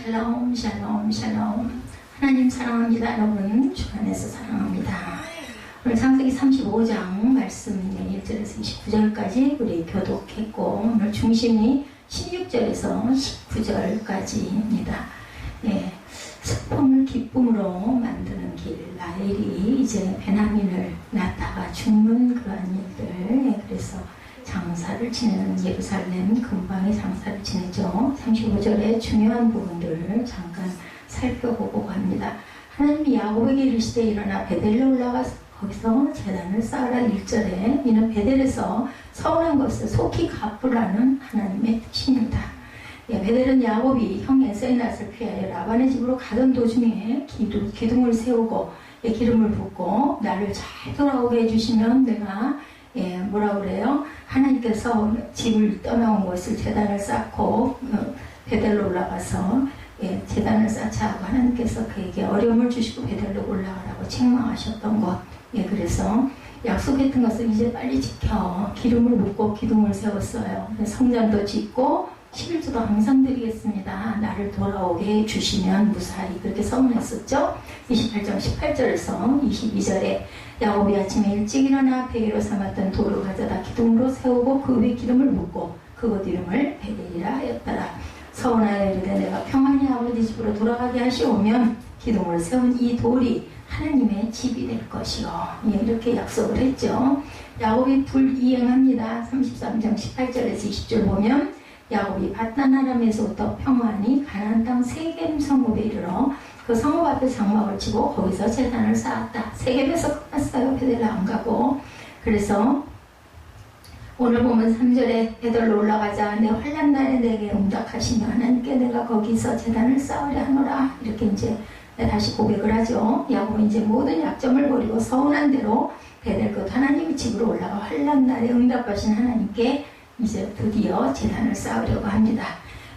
샬롬 샬롬 샬롬. 하나님 사랑합니다. 여러분 주 안에서 사랑합니다. 오늘 창세기 35장 말씀 1절에서 29절까지 우리 교독했고, 오늘 중심이 16절에서 19절까지입니다. 예, 슬픔을 기쁨으로 만드는 길, 라헬이 이제 베냐민을 낳다가 죽는 그러한 일들, 예, 그래서 장사를 지내는 예루살렘 근방에 장사를 지내죠. 35절의 중요한 부분들을 잠깐 살펴보고 갑니다. 하나님이 야곱에게 이르시되 일어나 베델로 올라가서 거기서 제단을 쌓으라. 1절에 이는 베델에서 서운한 것을 속히 갚으라는 하나님의 뜻입니다. 예, 베델은 야곱이 형 에서의 낯을 피하여 라반의 집으로 가던 도중에 기둥을 세우고 기름을 붓고 나를 잘 돌아오게 해주시면 내가 뭐라 그래요? 하나님께서 집을 떠나온 것을 제단을 쌓고 베델로 올라가서 제단을 쌓자 하고 하나님께서 그에게 어려움을 주시고 베델로 올라가라고 책망하셨던 것. 그래서 약속했던 것을 이제 빨리 지켜. 기름을 붓고 기둥을 세웠어요. 성전도 짓고 11조도 항상 드리겠습니다. 나를 돌아오게 해주시면 무사히, 그렇게 서문했었죠. 28장 18절에서 22절에 야곱이 아침에 일찍 일어나 베개로 삼았던 돌을 가져다 기둥으로 세우고 그 위에 기름을 붓고 그곳 이름을 베델이라 하였더라. 서운하여 이르되 내가 평안히 아버지 집으로 돌아가게 하시오면 기둥으로 세운 이 돌이 하나님의 집이 될 것이요. 이렇게 약속을 했죠. 야곱이 불이행합니다. 33장 18절에서 20절 보면 야곱이 바단 아람에서부터 평안히 가나안 땅 세겜 성읍에 이르러 그 성읍 앞에 장막을 치고 거기서 제단을 쌓았다. 세겜에서 끝났어요. 베델로 안 가고. 그래서 오늘 보면 3절에 베델로 올라가자. 내 환난 날에 내게 응답하시며 하나님께 내가 거기서 제단을 쌓으려 하노라. 이렇게 이제 다시 고백을 하죠. 야곱은 이제 모든 약점을 버리고 서운한 대로 베델 그 하나님의 집으로 올라가 환난 날에 응답하신 하나님께 이제 드디어 제단을 쌓으려고 합니다.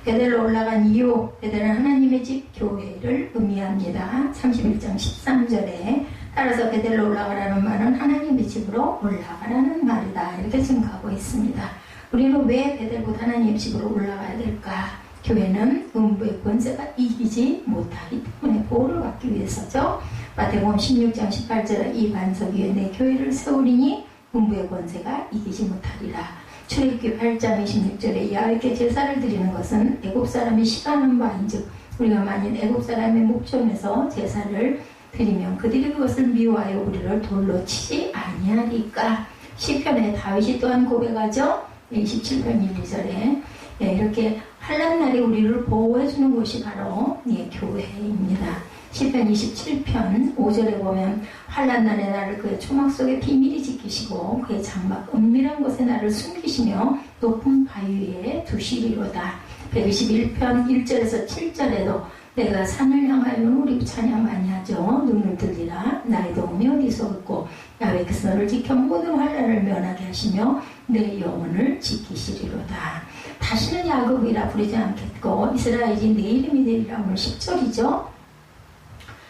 베델로 올라간 이유, 베델은 하나님의 집 교회를 의미합니다. 31장 13절에 따라서 베델로 올라가라는 말은 하나님의 집으로 올라가라는 말이다. 이렇게 증가하고 있습니다. 우리는 왜 베델보다 하나님의 집으로 올라가야 될까? 교회는 음부의 권세가 이기지 못하기 때문에 보호를 받기 위해서죠. 마태복음 16장 18절에 이 반석 위에 내 교회를 세우리니 음부의 권세가 이기지 못하리라. 출애굽기 8장 26절에 야훼께 제사를 드리는 것은 애굽 사람이 시가하는 바인즉 우리가 만일 애굽 사람의 목전에서 제사를 드리면 그들이 그것을 미워하여 우리를 돌로 치지 아니하리까. 시편에 다윗이 또한 고백하죠. 27편 1, 2절에 이렇게 환난 날에 우리를 보호해주는 곳이 바로 교회입니다. 시편 27편 5절에 보면 환난 날에 나를 그의 초막 속에 비밀히 지키시고 그의 장막 은밀한 곳에 나를 숨기시며 높은 바위 위에 두시리로다. 121편 1절에서 7절에도 내가 산을 향하여는 우리 찬양 많이 하죠. 눈을 들리라 나의 도움이 어디서 없고 야훼께서 너를 지켜 모든 환난을 면하게 하시며 내 영혼을 지키시리로다. 다시는 야곱이라 부르지 않겠고 이스라엘이 내 이름이 되리라. 오늘 10절이죠.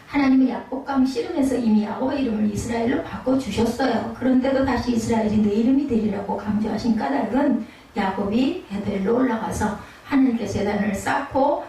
하나님은 야곱강 씨름에서 이미 야곱의 이름을 이스라엘로 바꿔주셨어요. 그런데도 다시 이스라엘이 내 이름이 되리라고 강조하신 까닭은 야곱이 베델로 올라가서 하나님께 제단을 쌓고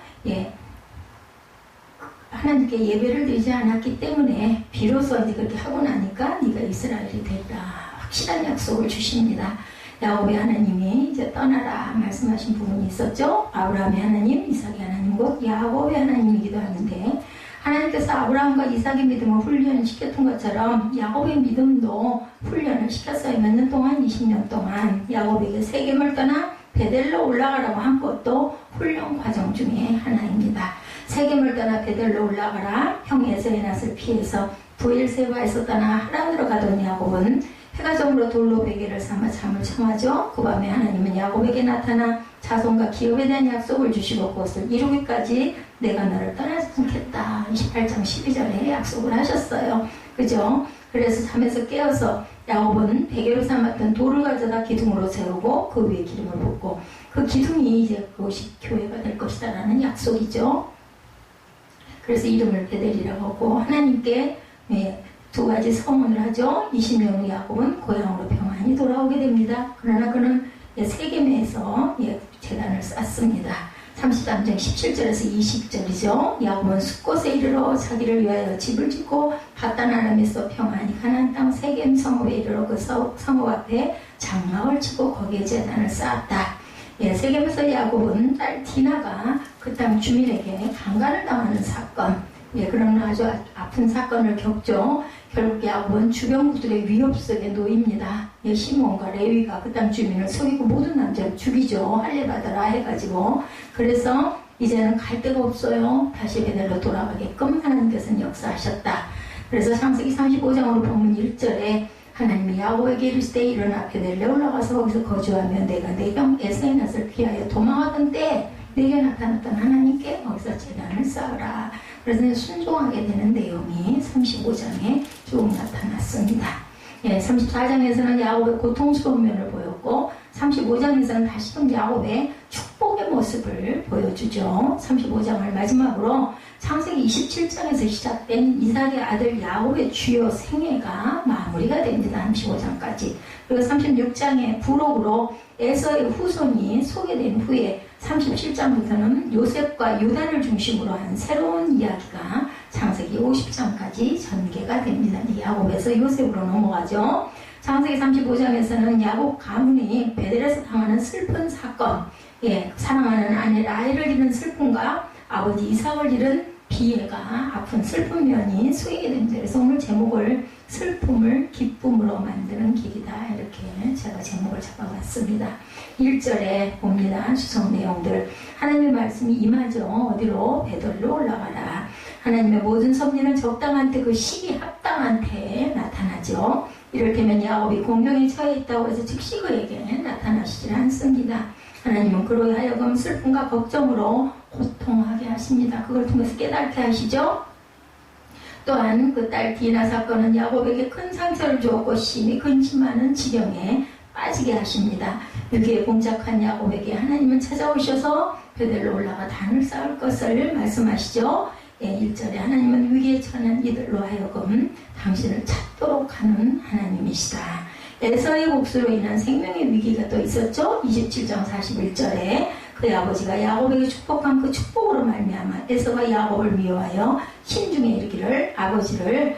하나님께 예배를 드리지 않았기 때문에 비로소 이제 그렇게 하고 나니까 네가 이스라엘이 되리라. 확실한 약속을 주십니다. 야곱의 하나님이 이제 떠나라 말씀하신 부분이 있었죠. 아브라함의 하나님, 이삭의 하나님, 곧 야곱의 하나님이기도 하는데 하나님께서 아브라함과 이삭의 믿음을 훈련을 시켰던 것처럼 야곱의 믿음도 훈련을 시켰어요. 몇 년 동안? 20년 동안 야곱에게 세겜을 떠나 베델로 올라가라고 한 것도 훈련 과정 중에 하나입니다. 세겜을 떠나 베델로 올라가라. 형 에서의 낯을 피해서 부엘세바에서 떠나 하란으로 가던 야곱은 해가 저물어 돌로 베개를 삼아 잠을 청하죠. 그 밤에 하나님은 야곱에게 나타나 자손과 기업에 대한 약속을 주시고 그것을 이루기까지 내가 너를 떠나지 않겠다. 28장 12절에 약속을 하셨어요. 그죠? 그래서 잠에서 깨어서 야곱은 베개로 삼았던 돌을 가져다 기둥으로 세우고 그 위에 기름을 붓고 그 기둥이 이제 그것이 교회가 될 것이다 라는 약속이죠. 그래서 이름을 베델이라고 하고 하나님께 두 가지 서문을 하죠. 20년 후 야곱은 고향으로 평안히 돌아오게 됩니다. 그러나 그는 세겜에서 제단을 쌓습니다. 33장 17절에서 20절이죠. 야곱은 숫곳에 이르러 자기를 위하여 집을 짓고 바단 아람에서 평안히 가나안 땅 세겜 성읍에 이르러 그 성읍 앞에 장막을 치고 거기에 제단을 쌓았다. 예, 세겜에서 야곱은 딸 디나가 그 땅 주민에게 강간을 당하는 사건, 예, 그런 아주 아픈 사건을 겪죠. 결국 야곱은 주변국들의 위협 속에 놓입니다. 예, 시몬과 레위가 그 땅 주민을 속이고 모든 남자를 죽이죠. 할례받아라 해가지고. 그래서 이제는 갈 데가 없어요. 다시 베델로 돌아가게끔 하나님께서는 역사하셨다. 그래서 창세기 35장으로 보면 1절에 하나님이 야곱에게 이르시되 일어나 베델에 올라가서 거기서 거주하며 내가 내 형 에서의 낯을 피하여 도망하던 때에 내게 나타났던 하나님께 거기서 제단을 쌓으라. 그래서 순종하게 되는 내용이 35장에 쭉 나타났습니다. 예, 34장에서는 야곱의 고통스러운 면을 보였고 35장에서는 다시금 야곱의 축복의 모습을 보여주죠. 35장을 마지막으로 창세기 27장에서 시작된 이삭의 아들 야곱의 주요 생애가 마무리가 됩니다. 35장까지. 그리고 36장의 부록으로 에서의 후손이 소개된 후에 37장부터는 요셉과 유다를 중심으로 한 새로운 이야기가 창세기 50장까지 전개가 됩니다. 야곱에서 요셉으로 넘어가죠. 창세기 35장에서는 야곱 가문이 베델에서 당하는 슬픈 사건, 예, 사랑하는 아내 라헬을 잃은 슬픔과 아버지 이삭을 잃은 비애가 아픈 슬픈 면이 쓰이게 됩니다. 그래서 오늘 제목을 슬픔을 기쁨으로 만드는 길이다, 이렇게 제가 제목을 잡아봤습니다. 1절에 봅니다. 수성 내용들. 하나님의 말씀이 임하죠. 어디로? 베델로 올라가라. 하나님의 모든 섭리는 적당한 때, 그 시기 합당한 때에 나타나죠. 이럴 때면 야곱이 공경에 처해 있다고 해서 즉시 그에게 나타나시질 않습니다. 하나님은 그로 하여금 슬픔과 걱정으로 고통하게 하십니다. 그걸 통해서 깨닫게 하시죠. 또한 그 딸 디나 사건은 야곱에게 큰 상처를 주었고 심히 근심하는 지경에 빠지게 하십니다. 여기에 봉착한 야곱에게 하나님은 찾아오셔서 베델로 올라가 단을 쌓을 것을 말씀하시죠. 예, 1절에 하나님은 위기에 처한 이들로 하여금 당신을 찾도록 하는 하나님이시다. 에서의 복수로 인한 생명의 위기가 또 있었죠. 27장 41절에 그의 아버지가 야곱에게 축복한 그 축복으로 말미암아 에서가 야곱을 미워하여 신중에 이르기를 아버지를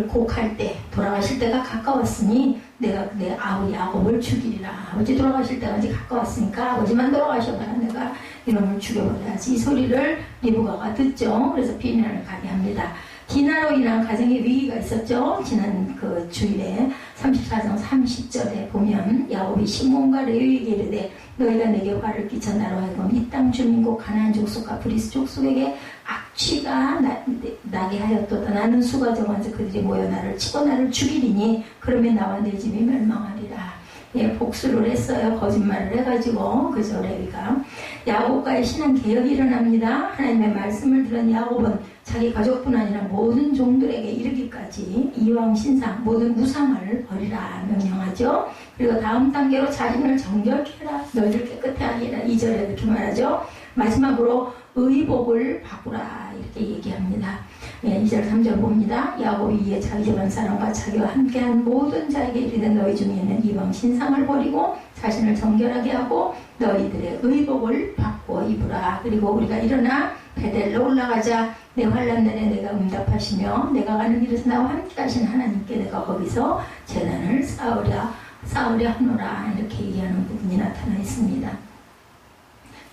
곡할 때 돌아가실 때가 가까웠으니 내가 내 아우 야곱을 죽이리라. 아버지 돌아가실 때가 이제 가까웠으니까 아버지만 돌아가셔봐라. 내가 이놈을 죽여버려야지. 이 소리를 리브가가 듣죠. 그래서 비난을 가게 합니다. 디나로 인한 가정의 위기가 있었죠. 지난 그 주일에 34장 30절에 보면 야곱이 시몬과 레위에게 이르되 너희가 내게 화를 끼쳐 나로 하여금 이 땅 주민국 가나안 족속과 브리스 족속에게 악취가 나게 하였도다. 나는 수가 정한서 그들이 모여 나를 치고 나를 죽이리니 그러면 나와 내 집이 멸망하리라. 예, 복수를 했어요. 거짓말을 해가지고. 그죠, 레위가. 야곱과의 신앙 개혁이 일어납니다. 하나님의 말씀을 들은 야곱은 자기 가족뿐 아니라 모든 종들에게 이르기까지 이왕 신상 모든 우상을 버리라 명령하죠. 그리고 다음 단계로 자신을 정결케 해라. 너희들 깨끗해 하리라. 2절에 이렇게 말하죠. 마지막으로 의복을 바꾸라, 이렇게 얘기합니다. 예, 2절 3절 봅니다. 야곱이 이에 자기 집안 사람과 자기와 함께한 모든 자에게 이르되 너희 중에 있는 이방 신상을 버리고 자신을 정결하게 하고 너희들의 의복을 바꾸어 입으라. 그리고 우리가 일어나 베델로 올라가자. 내 환난 날에 내가 응답하시며 내가 가는 길에서 나와 함께 하신 하나님께 내가 거기서 제단을 쌓으려 하노라, 이렇게 얘기하는 부분이 나타나 있습니다.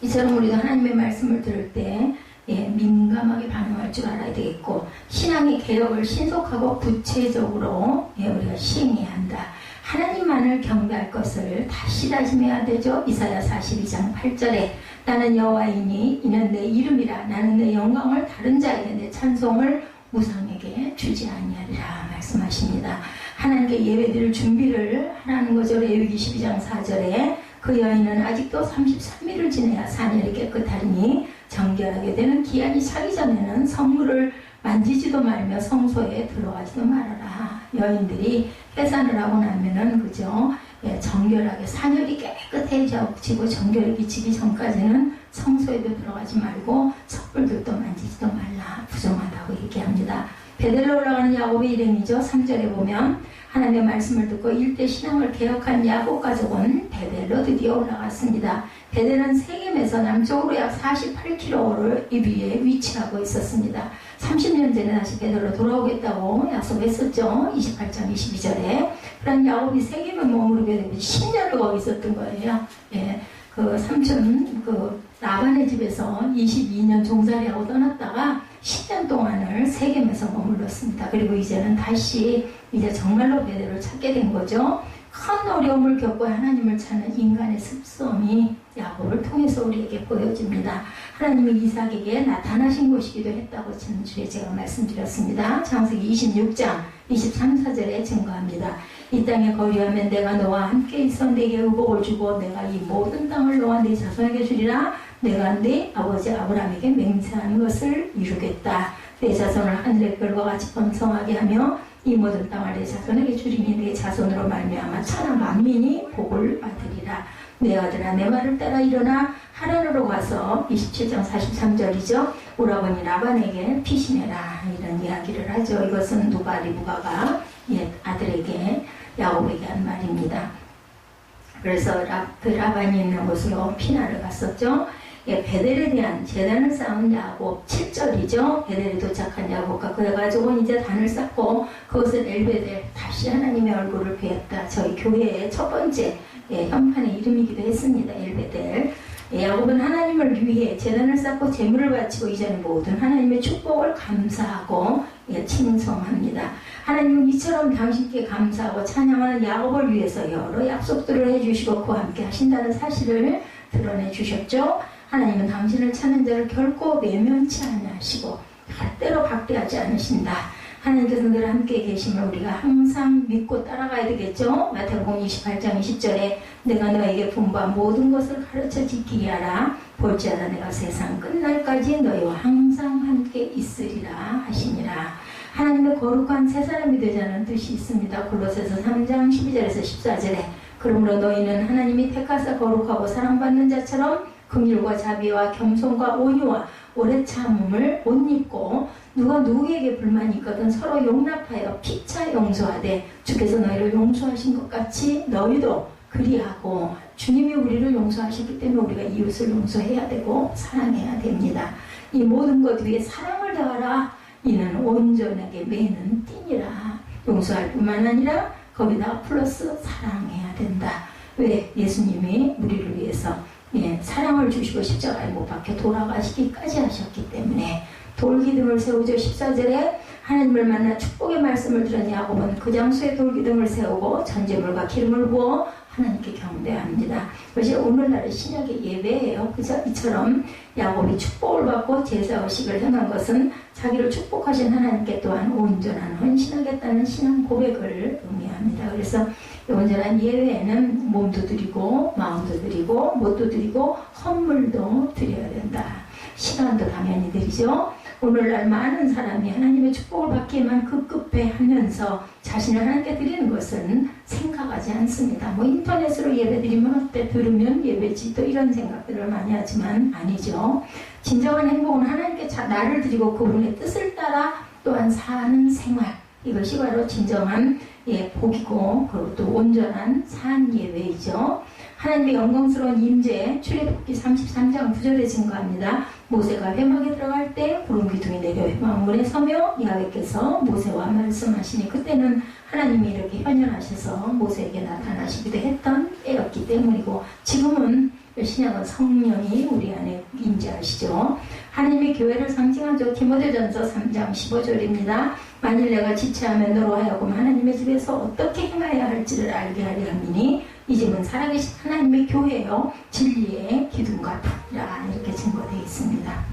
이처럼 우리가 하나님의 말씀을 들을 때 민감하게 반응할 줄 알아야 되겠고, 신앙의 개혁을 신속하고 구체적으로 우리가 시행해야 한다. 하나님만을 경배할 것을 다시 다짐해야 되죠. 이사야 42장 8절에 나는 여호와이니 이는 내 이름이라. 나는 내 영광을 다른 자에게 내 찬송을 우상에게 주지 아니하리라 말씀하십니다. 하나님께 예배드릴 준비를 하라는 거죠. 레위기 12장 4절에 그 여인은 아직도 33일을 지내야 사늘이 깨끗하리니 정결하게 되는 기한이 차기 전에는 성물을 만지지도 말며 성소에 들어가지도 말아라. 여인들이 해산을 하고 나면은 그죠? 예, 정결하게 사늘이 깨끗해지고 정결이 끼치기 전까지는 성소에도 들어가지 말고 촛불들도 만지지도 말라. 부정하다고 얘기합니다. 베델로 올라가는 야곱의 일행이죠. 3절에 보면 하나님의 말씀을 듣고 일대 신앙을 개혁한 야곱 가족은 베델로 드디어 올라갔습니다. 베델은 세겜에서 남쪽으로 약 48km를 이 위에 위치하고 있었습니다. 30년 전에 다시 베델로 돌아오겠다고 약속했었죠. 28장 22절에. 그런 야곱이 세겜에 머무르게 되고 10년을 거기 있었던 거예요. 예, 그 삼촌 라반의 집에서 22년 종살이하고 떠났다가 10년 동안을 세겜에서 머물렀습니다. 그리고 이제는 다시 이제 정말로 베델을 찾게 된 거죠. 큰 어려움을 겪고 하나님을 찾는 인간의 습성이 야곱을 통해서 우리에게 보여집니다. 하나님이 이삭에게 나타나신 곳이기도 했다고 지난주에 제가 말씀드렸습니다. 창세기 26장 23, 4절에 증거합니다. 이 땅에 거류하면 내가 너와 함께 있어 내게 의복을 주고 내가 이 모든 땅을 너와 네 자손에게 주리라. 내가 네 아버지 아브라함에게 맹세한 것을 이루겠다. 내 자손을 하늘의 별과 같이 번성하게 하며 이 모든 땅을 내 자손에게 주리니 내 자손으로 말미암아 천하 만민이 복을 받으리라. 내 아들아 내 말을 따라 일어나 하란으로 가서 27장 43절이죠. 오라버니 라반에게 피신해라. 이런 이야기를 하죠. 이것은 누가 리브가가 아들에게 야곱에게 한 말입니다. 그래서 라반이 있는 곳으로 피나를 갔었죠. 베델에 대한 제단을 쌓은 야곱 7절이죠. 베델에 도착한 야곱과 그의 가족은 이제 단을 쌓고 그것은 엘베델, 다시 하나님의 얼굴을 뵈었다. 저희 교회의 첫 번째 현판의 이름이기도 했습니다. 엘베델. 야곱은 하나님을 위해 제단을 쌓고 제물을 바치고 이전에 모든 하나님의 축복을 감사하고 칭송합니다. 하나님은 이처럼 당신께 감사하고 찬양하는 야곱을 위해서 여러 약속들을 해주시고 그와 함께 하신다는 사실을 드러내 주셨죠. 하나님은 당신을 찾는 자를 결코 외면치 아니하시고 절대로 박대하지 않으신다. 하나님께서 늘 함께 계심을 우리가 항상 믿고 따라가야 되겠죠. 마태복음 28장 20절에 내가 너에게 분부한 모든 것을 가르쳐 지키게 하라. 볼지어다 내가 세상 끝날까지 너희와 항상 함께 있으리라 하시니라. 하나님의 거룩한 새 사람이 되자는 뜻이 있습니다. 골로새서 3장 12절에서 14절에 그러므로 너희는 하나님이 택하사 거룩하고 사랑받는 자처럼 긍휼과 자비와 겸손과 온유와 오래 참음을 옷 입고 누가 누구에게 불만이 있거든 서로 용납하여 피차 용서하되 주께서 너희를 용서하신 것 같이 너희도 그리하고 주님이 우리를 용서하셨기 때문에 우리가 이웃을 용서해야 되고 사랑해야 됩니다. 이 모든 것 위에 사랑을 더하라. 이는 온전하게 매는 띠니라. 용서할 뿐만 아니라 거기다 플러스 사랑해야 된다. 왜? 예수님이 우리를 위해서 사랑을 주시고 십자가에 못 박혀 돌아가시기까지 하셨기 때문에 돌기둥을 세우죠. 14절에 하나님을 만나 축복의 말씀을 들은 야곱은 그 장소에 돌기둥을 세우고 전제물과 기름을 부어 하나님께 경배합니다. 그것이 오늘날의 신약의 예배예요. 그죠? 이처럼 야곱이 축복을 받고 제사의식을 행한 것은 자기를 축복하신 하나님께 또한 온전한 헌신하겠다는 신앙 고백을 의미합니다. 그래서 온전한 예배에는 몸도 드리고 마음도 드리고 못도 드리고 헌물도 드려야 된다. 시간도 당연히 드리죠. 오늘날 많은 사람이 하나님의 축복을 받기에만 급급해하면서 자신을 하나님께 드리는 것은 생각하지 않습니다. 인터넷으로 예배 드리면 어때? 들으면 예배지. 또 이런 생각들을 많이 하지만 아니죠. 진정한 행복은 하나님께 나를 드리고 그분의 뜻을 따라 또한 사는 생활. 이것이 바로 진정한 복이고 그리고 또 온전한 산 예배이죠. 하나님의 영광스러운 임재 출애굽기 33장 9절에 증거합니다. 모세가 회막에 들어갈 때 구름 기둥이 내려 회막문에 서며 야훼께서 모세와 말씀하시니 그때는 하나님이 이렇게 현현하셔서 모세에게 나타나시기도 했던 때였기 때문이고 지금은 신약은 성령이 우리 안에 임재하시죠. 하나님의 교회를 상징하죠. 디모데전서 3장 15절입니다. 만일 내가 지체하면 너로 하여금 하나님의 집에서 어떻게 행하여야 할지를 알게 하려 함이니 이 집은 살아계신 하나님의 교회요 진리의 기둥과 탑이라 이렇게 증거되어 있습니다.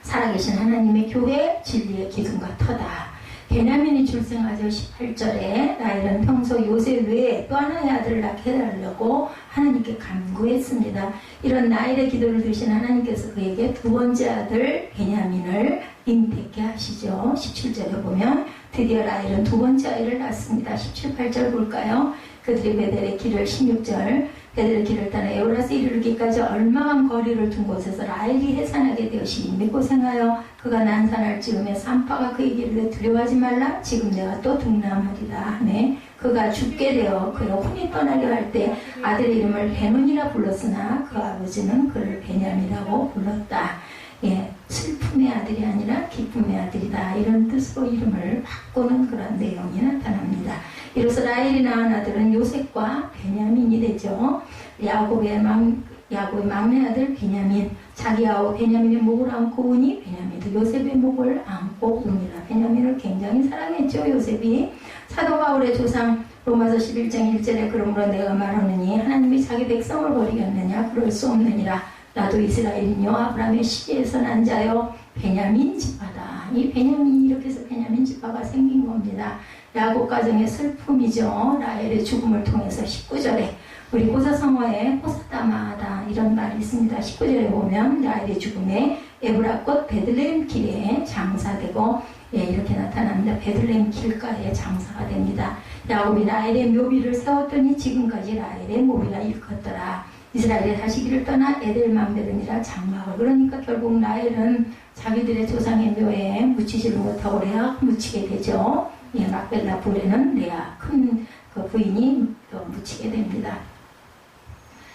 살아계신 하나님의 교회 진리의 기둥과 터다. 베냐민이 출생하죠. 18절에 라헬은 평소 요셉 외에 또 하나의 아들을 낳게 해달라고 하나님께 간구했습니다. 이런 라헬의 기도를 들으신 하나님께서 그에게 두 번째 아들 베냐민을 잉태케 하시죠. 17절에 보면 드디어 라헬은 두 번째 아이를 낳습니다. 17, 18절 볼까요? 그들이 베델의 길을 16절 베델의 길을 따라 에브라스에 이르기까지 얼마간 거리를 둔 곳에서 라헬이 해산하게 되었으니 미고생하여 그가 난산할 즈음에 산파가 그에게 이르되 두려워하지 말라 지금 내가 또 등남하리라 하매 그가 죽게 되어 그의 혼이 떠나려 할 때 아들의 이름을 베논이라 불렀으나 그 아버지는 그를 베냐민이라고 불렀다. 예, 슬픔의 아들이 아니라 기쁨의 아들이다. 이런 뜻으로 이름을 바꾸는 그런 내용이 나타납니다. 이로써 라헬이 낳은 아들은 요셉과 베냐민이 되죠. 야곱의 막내 아들 베냐민, 자기 아우 베냐민의 목을 안고 우니 베냐민도 요셉의 목을 안고 우니라. 베냐민을 굉장히 사랑했죠. 요셉이. 사도 바울의 조상 로마서 11장 1절에 그러므로 내가 말하느니 하나님이 자기 백성을 버리겠느냐 그럴 수 없느니라. 나도 이스라엘이뇨 아브라함의 시기에서 난 자요 베냐민 지파다. 이 베냐민이 이렇게 해서 베냐민 지파가 생긴 겁니다. 야곱 가정의 슬픔이죠. 라헬의 죽음을 통해서 19절에 우리 고사성어에 호사다마다 이런 말이 있습니다. 19절에 보면 라헬의 죽음에 에브라꽃 베들레헴 길에 장사되고 이렇게 나타납니다. 베들레헴 길가에 장사가 됩니다. 야곱이 라헬의 묘비를 세웠더니 지금까지 라헬의 묘비가 일컫더라. 이스라엘의 다시기를 떠나 에델망대르니라 장막을. 그러니까 결국 라헬은 자기들의 조상의 묘에 묻히지를 못하고 레아 묻히게 되죠. 막벨라 불에는 레아 큰 그 부인이 묻히게 됩니다.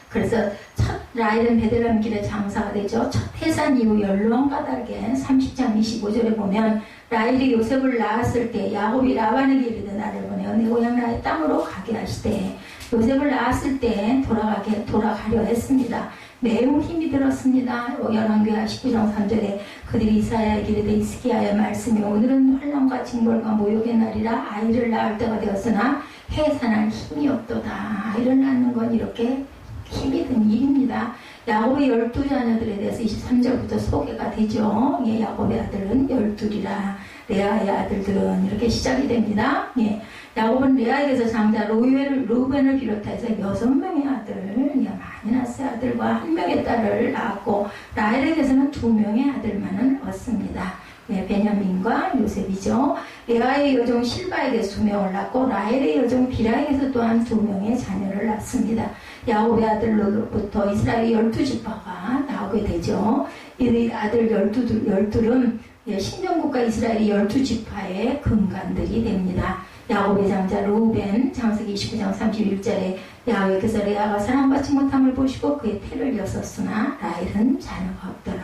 그래서 첫 라헬은 베들레헴 길에 장사가 되죠. 첫 해산 이후 연로한 까닭에 30장 25절에 보면 라헬이 요셉을 낳았을 때 야곱이 라반에게 이르되 나를 보내어 내 고향 나의 땅으로 가게 하시되 요셉을 낳았을 때 돌아가려 했습니다. 매우 힘이 들었습니다. 열왕기하 19장 3절에 그들이 이사야에게 이르되 히스기야의 말씀이 오늘은 환난과 징벌과 모욕의 날이라 아이를 낳을 때가 되었으나 해산할 힘이 없도다. 아이를 낳는 건 이렇게 힘이 든 일입니다. 야곱의 12자녀들에 대해서 23절부터 소개가 되죠. 야곱의 아들은 12이라 레아의 아들들은 이렇게 시작이 됩니다. 야곱은 레아에게서 장자 루벤을 비롯해서 6명의 아들, 마니나스의 아들과 1명의 딸을 낳았고 라헬에게서는 2명의 아들만을 얻습니다. 베냐민과 요셉이죠. 레아의 여종 실바에게서 2명을 낳고 라헬의 여종 비라에게서 또한 2명의 자녀를 낳습니다. 야곱의 아들로부터 이스라엘의 12지파가 나오게 되죠. 이 아들 12은 신정국가 이스라엘의 12지파의 근간들이 됩니다. 야곱의 장자 루벤 창세기 29장 31절에 야훼께서 레아가 사랑받지 못함을 보시고 그의 태를 여섰으나 라헬은 자녀가 없더라.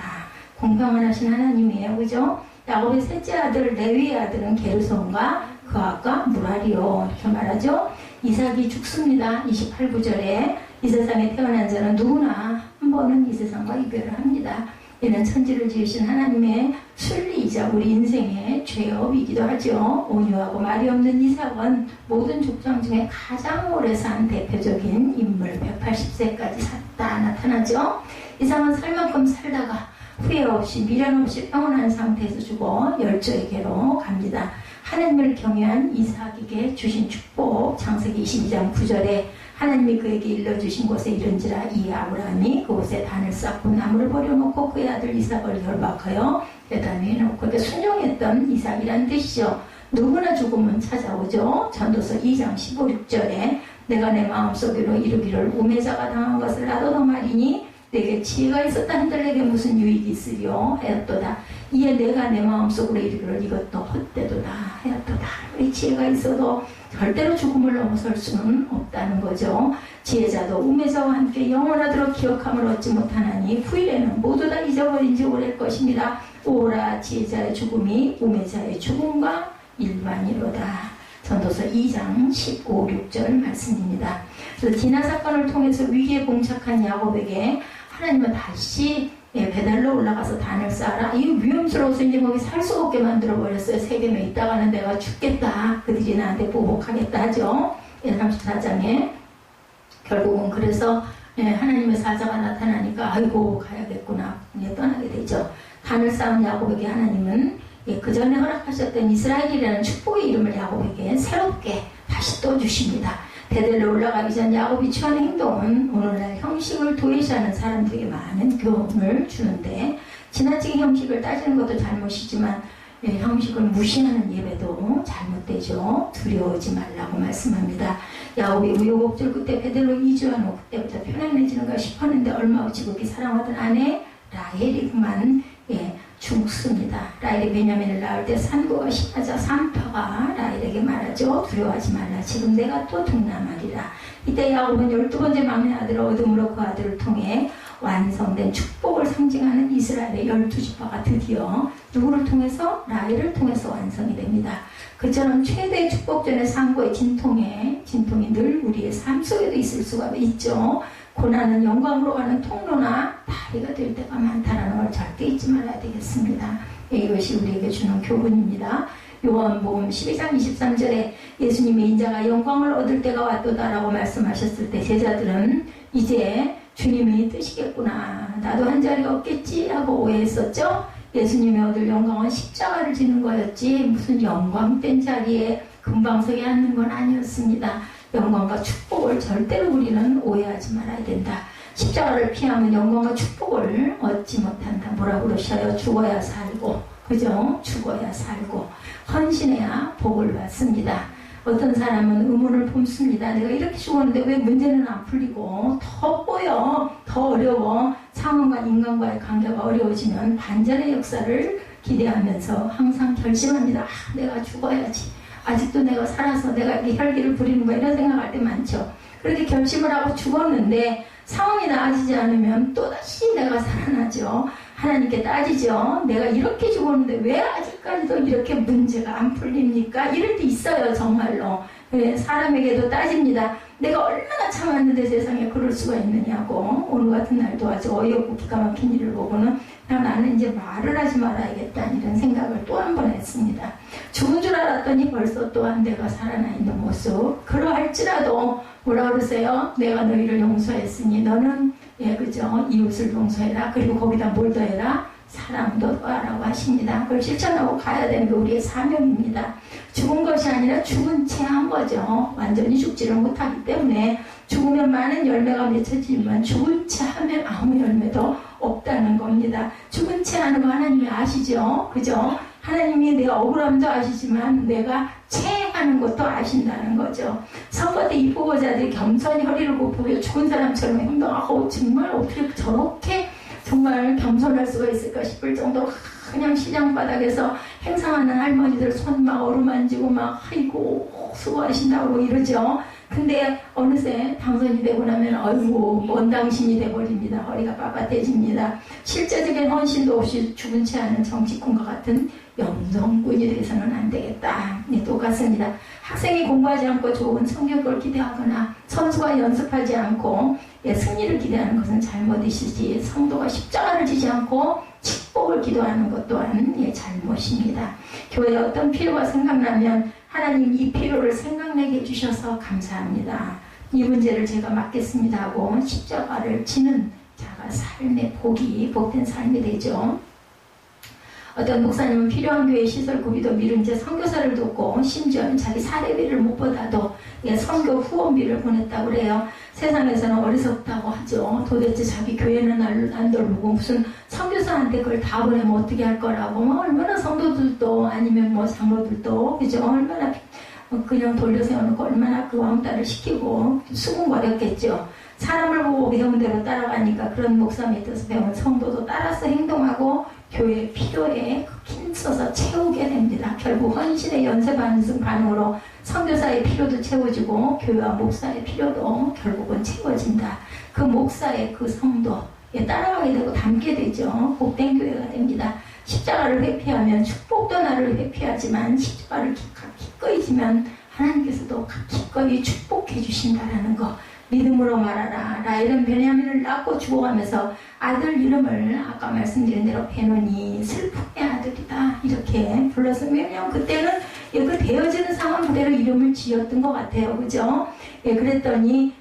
공평을 하신 하나님이에요. 그죠? 야곱의 셋째 아들 레위의 아들은 게르손과 그 아가 무라리요 이렇게 말하죠. 이삭이 죽습니다. 28구절에 이 세상에 태어난 자는 누구나 한 번은 이 세상과 이별을 합니다. 이는 천지를 지으신 하나님의 순리이자 우리 인생의 죄업이기도 하죠. 온유하고 말이 없는 이삭은 모든 족장 중에 가장 오래 산 대표적인 인물 180세까지 샀다 나타나죠. 이삭은 살 만큼 살다가 후회 없이 미련 없이 평온한 상태에서 죽어 열조에게로 갑니다. 하나님을 경외한 이삭에게 주신 축복 창세기 22장 9절에 하나님이 그에게 일러주신 곳에 이른지라 이 아브라함이 그곳에 단을 쌓고 나무를 버려놓고 그의 아들 이삭을 결박하여 배단 위에 놓고 이렇게 순종했던 이삭이란 뜻이죠. 누구나 죽음은 찾아오죠. 전도서 2장 15, 16절에 내가 내 마음속으로 이르기를 우매자가 당한 것을 나도 더 말이니 내게 지혜가 있었다 한들 내게 무슨 유익이 있으리요 하였도다. 이에 내가 내 마음속으로 이르기를 이것도 헛되도다 하였도다. 이 지혜가 있어도 절대로 죽음을 넘어설 수는 없다는 거죠. 지혜자도 우매자와 함께 영원하도록 기억함을 얻지 못하나니 후일에는 모두 다 잊어버린 지 오래일 것입니다. 오라 지혜자의 죽음이 우매자의 죽음과 일반이로다. 전도서 2장 15, 16절 말씀입니다. 그래서 디나 사건을 통해서 위기에 봉착한 야곱에게 하나님은 다시 배달로 올라가서 단을 쌓아라. 이 위험스러워서 이제 거기 살 수 없게 만들어버렸어요. 세겜에 있다가는 내가 죽겠다. 그들이 나한테 보복하겠다 하죠. 34장에 결국은 그래서 하나님의 사자가 나타나니까 아이고 가야겠구나 떠나게 되죠. 단을 쌓은 야곱에게 하나님은 그 전에 허락하셨던 이스라엘이라는 축복의 이름을 야곱에게 새롭게 다시 또 주십니다. 베델로 올라가기 전 야곱이 취한 행동은 오늘날 형식을 도외시하는 사람들에게 많은 교훈을 주는데 지나치게 형식을 따지는 것도 잘못이지만 형식을 무시하는 예배도 잘못되죠. 두려워하지 말라고 말씀합니다. 야곱이 우여곡절 끝에 베들로 이주한 후 그때부터 편안해지는가 싶었는데 얼마 후 지극히 사랑하던 아내 라헬이만 죽습니다. 라헬이 베냐민을 낳을 때 산고가 심하자 산파가 라헬에게 말하죠. 두려워하지 말라. 지금 내가 또 등남하리라. 이때 야곱은 12번째 막내 아들을 얻음으로 그 아들을 통해 완성된 축복을 상징하는 이스라엘의 12지파가 드디어 누구를 통해서? 라헬을 통해서 완성이 됩니다. 그처럼 최대의 축복전의 상고의 진통이 늘 우리의 삶 속에도 있을 수가 있죠. 고난은 영광으로 가는 통로나 다리가 될 때가 많다는 걸 절대 잊지 말아야 되겠습니다. 이것이 우리에게 주는 교훈입니다. 요한복음 12장 23절에 예수님의 인자가 영광을 얻을 때가 왔도다라고 말씀하셨을 때 제자들은 이제 주님이 뜨시겠구나, 나도 한 자리가 없겠지 하고 오해했었죠. 예수님이 얻을 영광은 십자가를 지는 거였지 무슨 영광된 자리에 금방석에 앉는 건 아니었습니다. 영광과 축복을 절대로 우리는 오해하지 말아야 된다. 십자가를 피하면 영광과 축복을 얻지 못한다. 뭐라 그러셔요? 죽어야 살고, 그죠? 죽어야 살고 헌신해야 복을 받습니다. 어떤 사람은 의문을 품습니다. 내가 이렇게 죽었는데 왜 문제는 안 풀리고 더 꼬여, 더 어려워. 상황과 인간과의 관계가 어려워지면 반전의 역사를 기대하면서 항상 결심합니다. 내가 죽어야지. 아직도 내가 살아서 내가 이렇게 혈기를 부리는 거, 이런 생각할 때 많죠. 그렇게 결심을 하고 죽었는데 상황이 나아지지 않으면 또다시 내가 살아나죠. 하나님께 따지죠. 내가 이렇게 죽었는데 왜 아직까지도 이렇게 문제가 안 풀립니까? 이럴 때 있어요, 정말로. 사람에게도 따집니다. 내가 얼마나 참았는데 세상에 그럴 수가 있느냐고. 오늘 같은 날도 아주 어이없고 기가 막힌 일을 보고는 나는 이제 말을 하지 말아야겠다, 이런 생각을 또 한 번 했습니다. 죽은 줄 알았더니 벌써 또한 내가 살아나 있는 모습. 그러할지라도 뭐라 그러세요? 내가 너희를 용서했으니 너는 그죠? 이웃을 용서해라. 그리고 거기다 뭘 더해라? 사랑도 더하라고 하십니다. 그걸 실천하고 가야 되는 게 우리의 사명입니다. 죽은 것이 아니라 죽은 채 한 거죠. 완전히 죽지를 못하기 때문에 죽으면 많은 열매가 맺혀지지만 죽은 채 하면 아무 열매도 없다는 겁니다. 죽은 채 하는 거 하나님이 아시죠? 그죠? 하나님이 내가 억울함도 아시지만 내가 체하는 것도 아신다는 거죠. 선거 때 이 후보자들이 겸손히 허리를 굽히고 죽은 사람처럼 행동하고 정말 어떻게 저렇게 정말 겸손할 수가 있을까 싶을 정도로 그냥 시장 바닥에서 행상하는 할머니들 손 막 어루만지고 막 아이고 수고하신다고 이러죠. 근데 어느새 당선이 되고 나면 어이구 먼 당신이 돼버립니다. 허리가 빳빳해집니다. 실제적인 헌신도 없이 죽은 채 하는 정치꾼과 같은 영성꾼이 돼서는 안 되겠다. 똑같습니다. 학생이 공부하지 않고 좋은 성적을 기대하거나 선수가 연습하지 않고 승리를 기대하는 것은 잘못이시지, 성도가 십자가를 지지 않고 축복을 기도하는 것 또한 잘못입니다. 교회에 어떤 필요가 생각나면 하나님 이 필요를 생각나게 해주셔서 감사합니다. 이 문제를 제가 맡겠습니다 하고 십자가를 지는 자가 삶의 복된 삶이 되죠. 어떤 목사님은 필요한 교회 시설 구비도 미룬 채 선교사를 돕고 심지어는 자기 사례비를 못 받아도 선교 후원비를 보냈다고 그래요. 세상에서는 어리석다고 하죠. 도대체 자기 교회는 안 돌보고 무슨 선교사한테 그걸 다 보내면 어떻게 할 거라고. 얼마나 성도들도 아니면 장로들도 그죠? 얼마나 그냥 돌려 세워놓고 얼마나 그 왕따를 시키고 수군거렸겠죠. 사람을 보고 배운 대로 따라가니까 그런 목사 밑에서 배운 성도도 따라서 행동하고 교회 필요에 힘써서 채우게 됩니다. 결국 헌신의 연쇄반응으로 선교사의 필요도 채워지고 교회와 목사의 필요도 결국은 채워진다. 그 목사의 그 성도에 따라가게 되고 닮게 되죠. 복된 교회가 됩니다. 십자가를 회피하면 축복도 나를 회피하지만 십자가를 기꺼이 지면 하나님께서도 기꺼이 축복해 주신다라는 거 믿음으로 말하라. 라헬은 베냐민을 낳고 죽어가면서 아들 이름을 아까 말씀드린 대로 베노니 슬픔의 아들이다 이렇게 불러서, 왜냐하면 그때는 그 되어지는 상황 그대로 이름을 지었던 것 같아요. 그죠? 그랬더니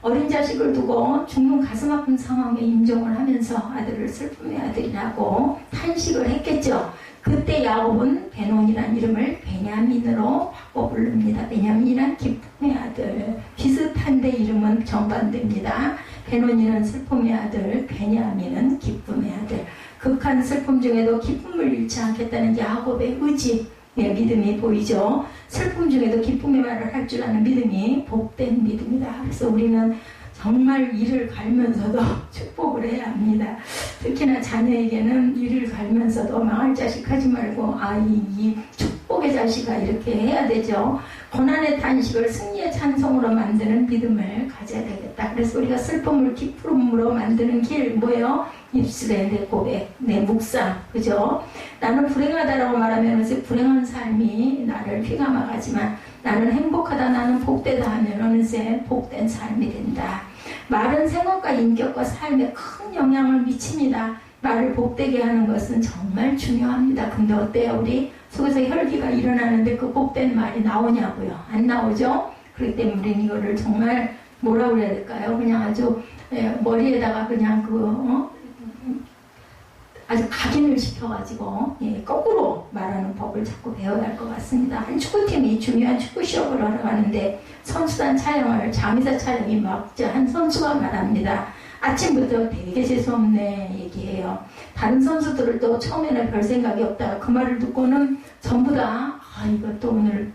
어린 자식을 두고 죽는 가슴 아픈 상황에 임종을 하면서 아들을 슬픔의 아들이라고 탄식을 했겠죠. 그때 야곱은 베논이라는 이름을 베냐민으로 바꿔 부릅니다. 베냐민이란 기쁨의 아들. 비슷한데 이름은 정반대입니다. 베논이는 슬픔의 아들, 베냐민은 기쁨의 아들. 극한 슬픔 중에도 기쁨을 잃지 않겠다는 야곱의 의지, 믿음이 보이죠. 슬픔 중에도 기쁨의 말을 할 줄 아는 믿음이 복된 믿음이다. 그래서 우리는 정말 이를 갈면서도 축복을 해야 합니다. 특히나 자녀에게는 이를 갈면서도 망할 자식 하지 말고 이 축복의 자식아 이렇게 해야 되죠. 고난의 단식을 승리의 찬송으로 만드는 믿음을 가져야 되겠다. 그래서 우리가 슬픔을 기쁨으로 만드는 길 뭐예요? 입술에 내 고백, 내 묵상, 그죠? 나는 불행하다라고 말하면 불행한 삶이 나를 휘감아가지만 나는 행복하다, 나는 복되다 하면 어느새 복된 삶이 된다. 말은 생각과 인격과 삶에 큰 영향을 미칩니다. 말을 복되게 하는 것은 정말 중요합니다. 근데 어때요? 우리 속에서 혈기가 일어나는데 그 복된 말이 나오냐고요? 안 나오죠? 그렇기 때문에 우리는 이거를 정말 뭐라 그래야 될까요? 그냥 아주 머리에다가 그냥 아주 각인을 시켜가지고 거꾸로 말하는 법을 자꾸 배워야 할 것 같습니다. 한 축구팀이 중요한 축구 시합을 하러 가는데 선수단 촬영을 장의사 촬영이 한 선수가 말합니다. 아침부터 되게 재수없네 얘기해요. 다른 선수들도 처음에는 별 생각이 없다가 그 말을 듣고는 전부 다 이것도 오늘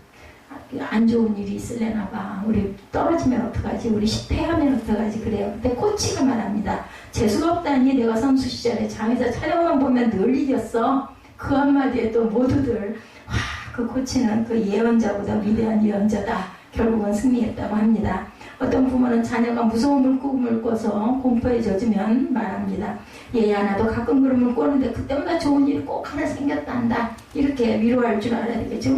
안 좋은 일이 있을래나 봐. 우리 떨어지면 어떡하지? 우리 실패하면 어떡하지? 그래요. 근데 코치가 말합니다. 재수가 없다니 내가 선수 시절에 장의사 촬영만 보면 늘 이겼어. 그 한마디에 또 모두들 그 코치는 그 예언자보다 위대한 예언자다. 결국은 승리했다고 합니다. 어떤 부모는 자녀가 무서운 꿈을 꿔서 공포에 젖으면 말합니다. 얘야 나도 가끔 그런 걸 꿔는데 그때마다 좋은 일이 꼭 하나 생겼단다. 이렇게 위로할 줄 알아야 되겠죠.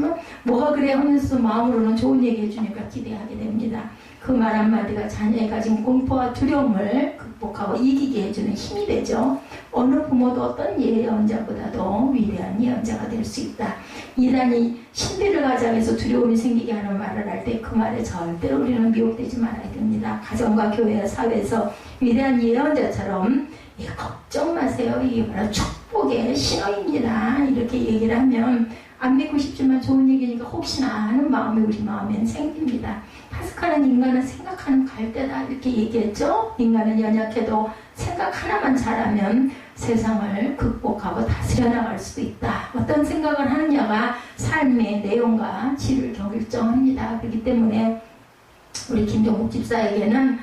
뭐가 그래 하면서 마음으로는 좋은 얘기 해주니까 기대하게 됩니다. 그 말 한마디가 자녀의 가진 공포와 두려움을 극복하고 이기게 해주는 힘이 되죠. 어느 부모도 어떤 예언자보다도 위대한 예언자가 될 수 있다. 이단이 신비를 가장해서 두려움이 생기게 하는 말을 할 때 그 말에 절대로 우리는 미혹되지 말아야 됩니다. 가정과 교회, 사회에서 위대한 예언자처럼 걱정 마세요. 이게 바로 축복의 신호입니다. 이렇게 얘기를 하면 안 믿고 싶지만 좋은 얘기니까 혹시나 하는 마음이 우리 마음에는 생깁니다. 파스칼은 인간은 생각하는 갈대다 이렇게 얘기했죠. 인간은 연약해도 생각 하나만 잘하면 세상을 극복하고 다스려 나갈 수도 있다. 어떤 생각을 하느냐가 삶의 내용과 질을 결정합니다. 그렇기 때문에 우리 김종국 집사에게는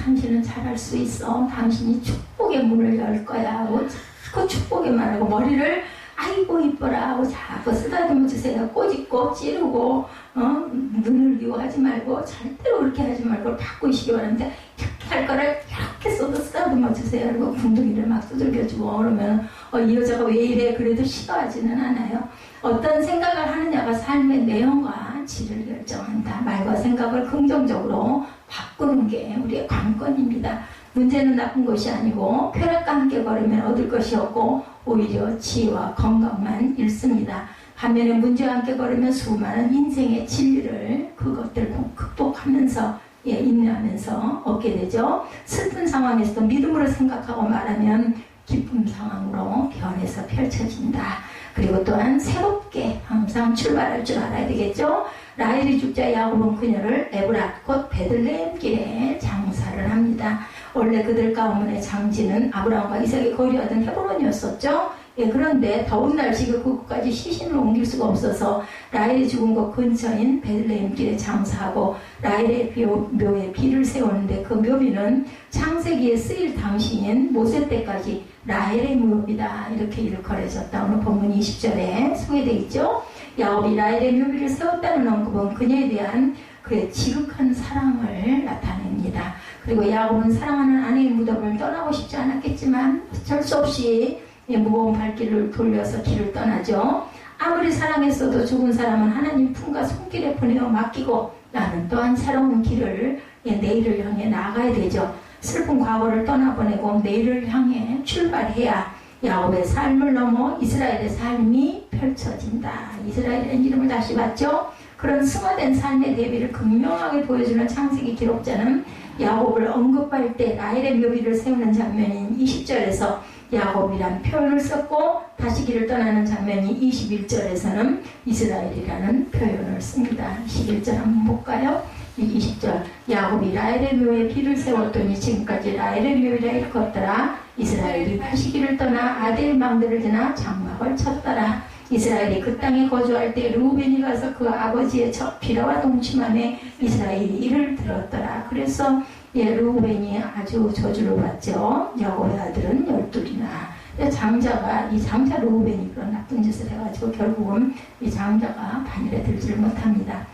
당신은 잘할 수 있어. 당신이 축복의 문을 열 거야 하고 자꾸 축복의 말하고 머리를 아이고 이뻐라 하고 자꾸 쓰다듬어 주세요. 꼬집고 찌르고 눈을 미워하지 말고 절대로 그렇게 하지 말고 바꾸시기 바랍니다. 이렇게 할 거를 이렇게 써도 쓰다듬어 주세요. 그리고 궁둥이를 막 두들겨주고 그러면 이 여자가 왜 이래 그래도 싫어하지는 않아요. 어떤 생각을 하느냐가 삶의 내용과 질을 결정한다. 말과 생각을 긍정적으로 바꾸는 게 우리의 관건입니다. 문제는 나쁜 것이 아니고 쾌락과 함께 걸으면 얻을 것이 없고 오히려 지혜와 건강만 잃습니다. 반면에 문제와 함께 걸으면 수많은 인생의 진리를 그것들 극복하면서 인내하면서 얻게 되죠. 슬픈 상황에서도 믿음으로 생각하고 말하면 기쁨 상황으로 변해서 펼쳐진다. 그리고 또한 새롭게 항상 출발할 줄 알아야 되겠죠. 라헬이 죽자 야곱은 그녀를 에브랏 곧 베들레헴 길에 장사를 합니다. 원래 그들 가문의 장지는 아브라함과 이삭이 거류하던 헤브론이었었죠. 그런데 더운 날씨 그곳까지 시신을 옮길 수가 없어서 라헬이 죽은 곳 근처인 베들레헴 길에 장사하고 라헬의 묘에 비를 세우는데 그 묘비는 창세기에 쓰일 당시인 모세 때까지 라헬의 묘비다 이렇게 일컬어졌다. 오늘 본문 20절에 소개되어 있죠. 야곱이 라헬의 묘비를 세웠다는 언급은 그녀에 대한 그의 지극한 사랑을 나타냅니다. 그리고 야곱은 사랑하는 아내의 무덤을 떠나고 싶지 않았겠지만 어쩔 수 없이 무거운 발길을 돌려서 길을 떠나죠. 아무리 사랑했어도 죽은 사람은 하나님 품과 손길에 보내어 맡기고 나는 또한 새로운 길을 내일을 향해 나아가야 되죠. 슬픈 과거를 떠나보내고 내일을 향해 출발해야 야곱의 삶을 넘어 이스라엘의 삶이 펼쳐진다. 이스라엘이라는 이름을 다시 봤죠. 그런 승화된 삶의 대비를 극명하게 보여주는 창세기 기록자는 야곱을 언급할 때 라헬의 묘비를 세우는 장면인 20절에서 야곱이란 표현을 썼고 다시 길을 떠나는 장면이 21절에서는 이스라엘이라는 표현을 씁니다. 21절 한번 볼까요? 20절 야곱이 라헬의 묘에 비를 세웠더니 지금까지 라헬의 묘이라 일컫더라. 이스라엘이 가시기를 떠나 아델망들을 지나 장막을 쳤더라. 이스라엘이 그 땅에 거주할 때 르우벤이 가서 그 아버지의 첫 비라와 동침함에 이스라엘이 이를 들었더라. 그래서 르우벤이 아주 저주를 받죠. 야곱의 아들은 12이나. 장자가, 이 장자 르우벤이 그런 나쁜 짓을 해가지고 결국은 이 장자가 반열에 들지를 못합니다.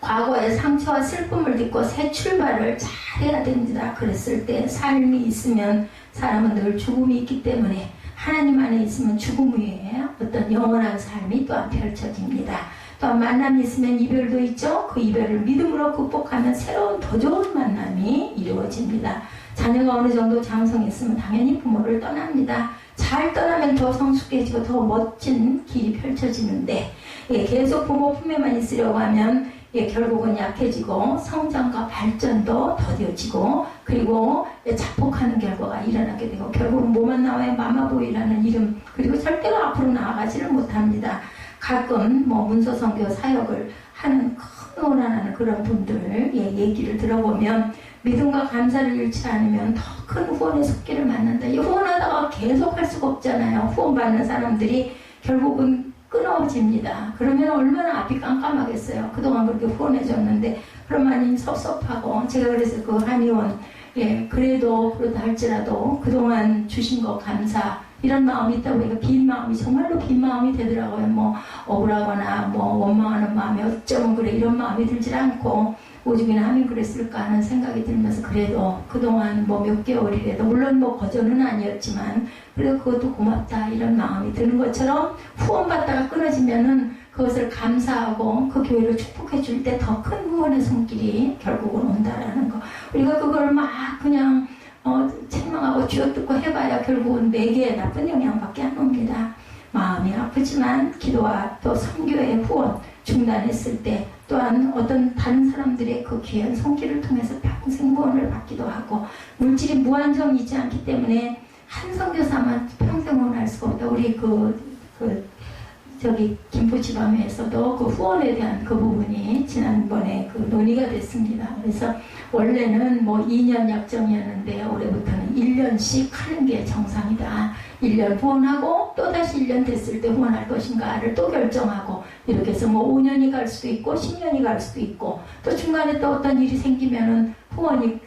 과거의 상처와 슬픔을 딛고 새 출발을 잘해야 됩니다. 그랬을 때 삶이 있으면 사람은 늘 죽음이 있기 때문에 하나님 안에 있으면 죽음 위에 어떤 영원한 삶이 또한 펼쳐집니다. 또한 만남이 있으면 이별도 있죠. 그 이별을 믿음으로 극복하면 새로운 더 좋은 만남이 이루어집니다. 자녀가 어느 정도 장성했으면 당연히 부모를 떠납니다. 잘 떠나면 더 성숙해지고 더 멋진 길이 펼쳐지는데 계속 부모 품에만 있으려고 하면 결국은 약해지고 성장과 발전도 더뎌지고 그리고 자폭하는 결과가 일어나게 되고 결국은 뭐만 나와야 마마보이라는 이름 그리고 절대로 앞으로 나아가지를 못합니다. 가끔 문서 선교 사역을 하는 큰 원한하는 그런 분들 얘기를 들어보면 믿음과 감사를 잃지 않으면 더 큰 후원의 속기를 만난다. 이 후원하다가 계속 할 수가 없잖아요. 후원받는 사람들이 결국은 끊어집니다. 그러면 얼마나 앞이 깜깜하겠어요. 그동안 그렇게 후원해줬는데 그럼 많이 섭섭하고 제가 그래서 그 한의원 그래도 그렇다 할지라도 그동안 주신 거 감사 이런 마음이 있다 보니까 빈 마음이 정말로 빈 마음이 되더라고요. 억울하거나 원망하는 마음이 어쩌면 그래 이런 마음이 들질 않고 오죽이나 하면 그랬을까 하는 생각이 들면서 그래도 그동안 몇 개월이라도 물론 거저는 아니었지만 그래도 그것도 고맙다 이런 마음이 드는 것처럼 후원받다가 끊어지면은 그것을 감사하고 그 교회를 축복해 줄 때 더 큰 후원의 손길이 결국은 온다라는 거. 우리가 그걸 막 그냥 책망하고 쥐어뜯고 해봐야 결국은 내게 나쁜 영향밖에 안 옵니다. 마음이 아프지만 기도와 또 선교의 후원 중단했을 때 또한 어떤 다른 사람들의 그 귀한 손길을 통해서 평생 후원을 받기도 하고 물질이 무한정이지 않기 때문에 한 선교사만 평생 후원할 수가 없다. 우리 저기 김포지방에서도 그 후원에 대한 그 부분이 지난번에 그 논의가 됐습니다. 그래서 원래는 2년 약정이었는데 올해부터는 1년씩 하는 게 정상이다. 1년 후원하고 또다시 1년 됐을 때 후원할 것인가를 또 결정하고 이렇게 해서 5년이 갈 수도 있고 10년이 갈 수도 있고 또 중간에 또 어떤 일이 생기면은 후원이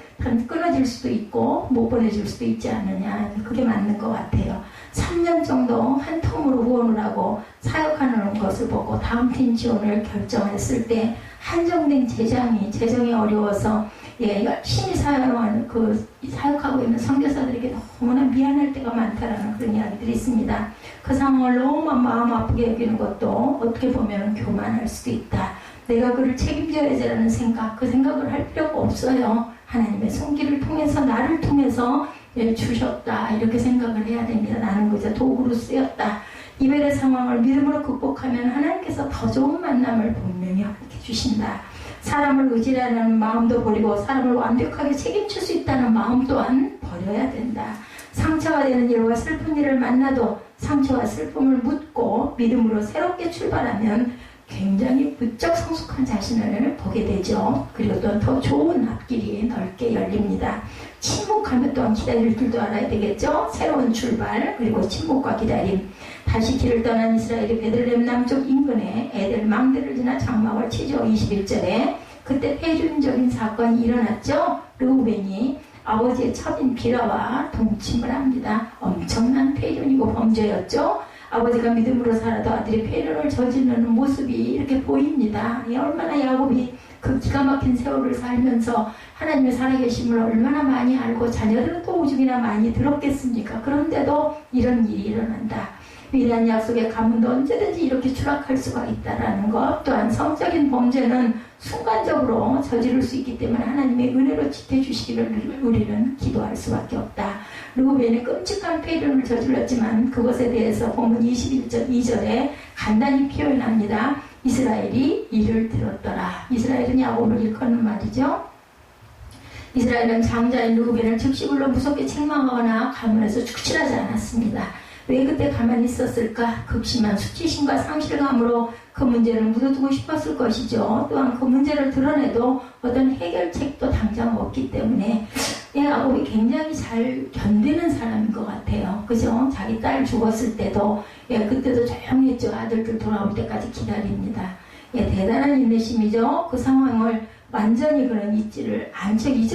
끊어질 수도 있고 못 보내줄 수도 있지 않느냐. 그게 맞는 것 같아요. 3년 정도 한 통으로 후원을 하고 사역하는 것을 보고 다음 팀 지원을 결정했을 때 한정된 재정이 어려워서 열심히 사역하고 있는 선교사들에게 너무나 미안할 때가 많다라는 그런 이야기들이 있습니다. 그 상황을 너무 마음 아프게 여기는 것도 어떻게 보면 교만할 수도 있다. 내가 그를 책임져야지라는 생각, 그 생각을 할 필요가 없어요. 하나님의 손길을 통해서 나를 통해서 주셨다 이렇게 생각을 해야 됩니다. 나는 그저 도구로 쓰였다. 이별의 상황을 믿음으로 극복하면 하나님께서 더 좋은 만남을 분명히 허락해 주신다. 사람을 의지하는 마음도 버리고 사람을 완벽하게 책임질 수 있다는 마음 또한 버려야 된다. 상처가 되는 일과 슬픈 일을 만나도 상처와 슬픔을 묻고 믿음으로 새롭게 출발하면 굉장히 부쩍 성숙한 자신을 보게 되죠. 그리고 또 더 좋은 앞길이 넓게 열립니다. 침묵하면 또한 기다릴 줄도 알아야 되겠죠. 새로운 출발 그리고 침묵과 기다림. 다시 길을 떠난 이스라엘이 베들레헴 남쪽 인근에 에델망대를 지나 장막을 치죠. 21절에 그때 폐륜적인 사건이 일어났죠. 르우벤이 아버지의 첩인 비라와 동침을 합니다. 엄청난 폐륜이고 범죄였죠. 아버지가 믿음으로 살아도 아들이 폐륜을 저지르는 모습이 이렇게 보입니다. 얼마나 야곱이 그 기가 막힌 세월을 살면서 하나님의 살아계심을 얼마나 많이 알고 자녀들은 또 오죽이나 많이 들었겠습니까? 그런데도 이런 일이 일어난다. 위대한 약속의 가문도 언제든지 이렇게 추락할 수가 있다는 것. 또한 성적인 범죄는 순간적으로 저지를 수 있기 때문에 하나님의 은혜로 지켜주시기를 우리는 기도할 수밖에 없다. 르우벤이 끔찍한 폐륜을 저질렀지만 그것에 대해서 본문 21절 2절에 간단히 표현합니다. 이스라엘이 이를 들었더라. 이스라엘은 야곱을 일컫는 말이죠. 이스라엘은 장자인 르우벤을 즉시 불러 무섭게 책망하거나 가문에서 축출하지 않았습니다. 왜 그때 가만히 있었을까? 극심한 수치심과 상실감으로 그 문제를 묻어두고 싶었을 것이죠. 또한 그 문제를 드러내도 어떤 해결책도 당장 없기 때문에 야곱이 굉장히 잘 견디는 사람인 것 같아요. 그죠? 자기 딸 죽었을 때도 그때도 조용했죠. 아들들 돌아올 때까지 기다립니다. 대단한 인내심이죠. 그 상황을 완전히 그런 잊을